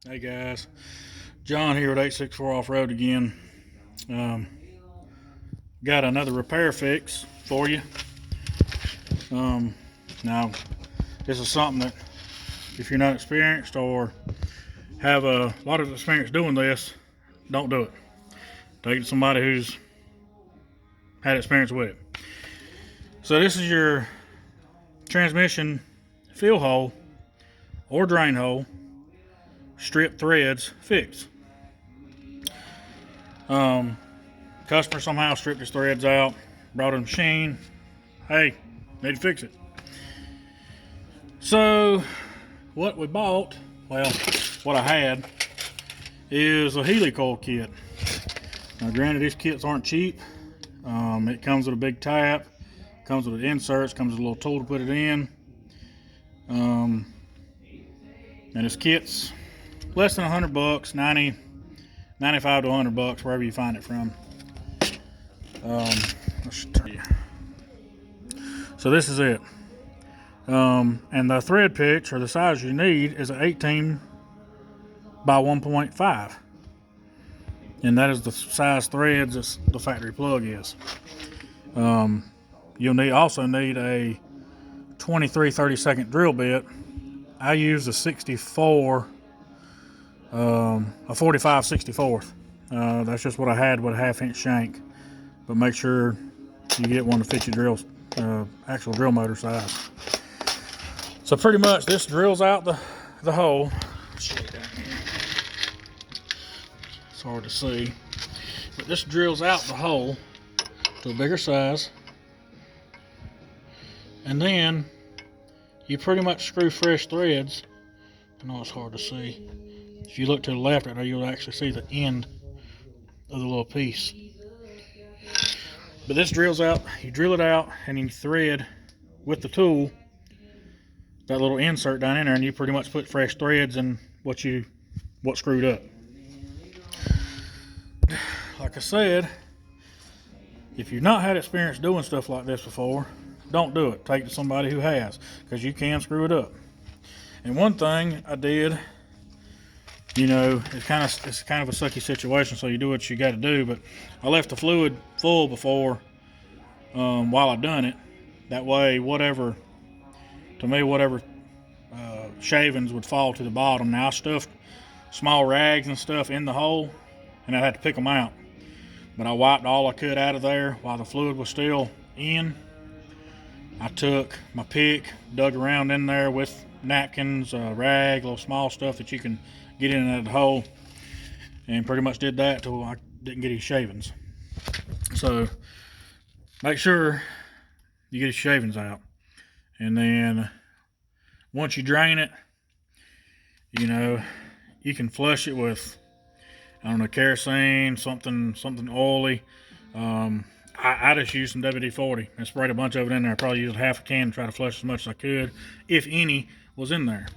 Hey guys, John here with 864 Off-Road again. Um, got another repair fix for you. Now, this is something that if you're not experienced or have a lot of experience doing this, don't do it. Take it to somebody who's had experience with it. So this is your transmission fuel hole or drain hole strip threads fix. Customer somehow stripped his threads out, brought a machine. Hey, need to fix it. So what we bought, well, what I had is a helicoil kit. Now granted, these kits aren't cheap. It comes with a big tap, comes with inserts, comes with a little tool to put it in. And this kit's less than $100, 95 to $100, wherever you find it from. Let's tell you. So this is it. And the thread pitch, or the size you need, is an 18 by 1.5. And that is the size threads that the factory plug is. You'll also need a 23 32nd drill bit. I use a 64, a 45 64th. That's just what I had with a 1/2 inch shank. But make sure you get one to fit your drills, actual drill motor size. So pretty much this drills out the hole. It's hard to see, but this drills out the hole to a bigger size, and then you pretty much screw fresh threads. I know it's hard to see. If you look to the left right there, you'll actually see the end of the little piece. But this drills out, you drill it out, and you thread with the tool that little insert down in there, and you pretty much put fresh threads in what screwed up. Like I said, if you've not had experience doing stuff like this before, don't do it. Take it to somebody who has, because you can screw it up. And one thing I did, it's kind of a sucky situation, so you do what you got to do. But I left the fluid full before, while I done it. That way, whatever shavings would fall to the bottom. Now I stuffed small rags and stuff in the hole, and I had to pick them out. But I wiped all I could out of there while the fluid was still in. I took my pick, dug around in there with napkins, rag, little small stuff that you can get in and out of the hole, and pretty much did that till I didn't get any shavings. So make sure you get your shavings out, and then once you drain it, you can flush it with, I don't know, kerosene, something oily. I just used some WD-40 and sprayed a bunch of it in there. I probably used half a can to try to flush as much as I could, if any was in there.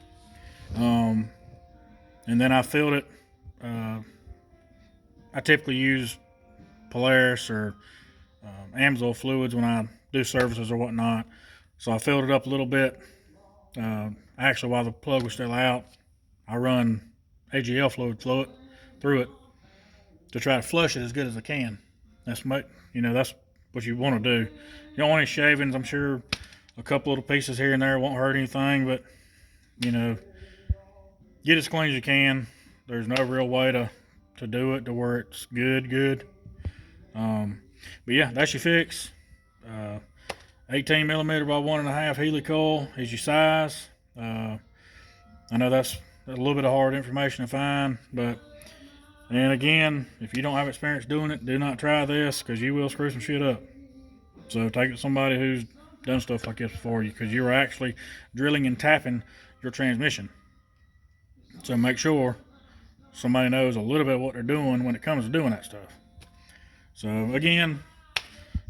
And then I filled it. I typically use Polaris or Amsoil fluids when I do services or whatnot. So I filled it up a little bit. Actually, while the plug was still out, I run AGL fluid through it to try to flush it as good as I can. That's what you want to do. You don't want any shavings. I'm sure a couple little pieces here and there won't hurt anything, but get as clean as you can. There's no real way to do it to where it's good. But yeah, that's your fix. 18 millimeter by 1.5 helicoil is your size. I know that's a little bit of hard information to find, but and again, if you don't have experience doing it, do not try this, because you will screw some shit up. So take it to somebody who's done stuff like this before you, because you're actually drilling and tapping your transmission. So make sure somebody knows a little bit what they're doing when it comes to doing that stuff. So again,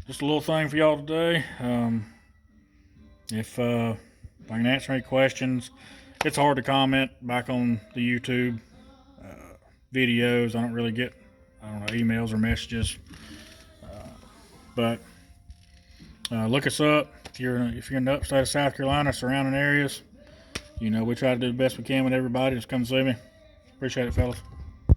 just a little thing for y'all today. If I can answer any questions, it's hard to comment back on the YouTube videos. I don't really get, emails or messages. But look us up if you're in the upstate of South Carolina, surrounding areas. We try to do the best we can with everybody. Just come see me. Appreciate it, fellas.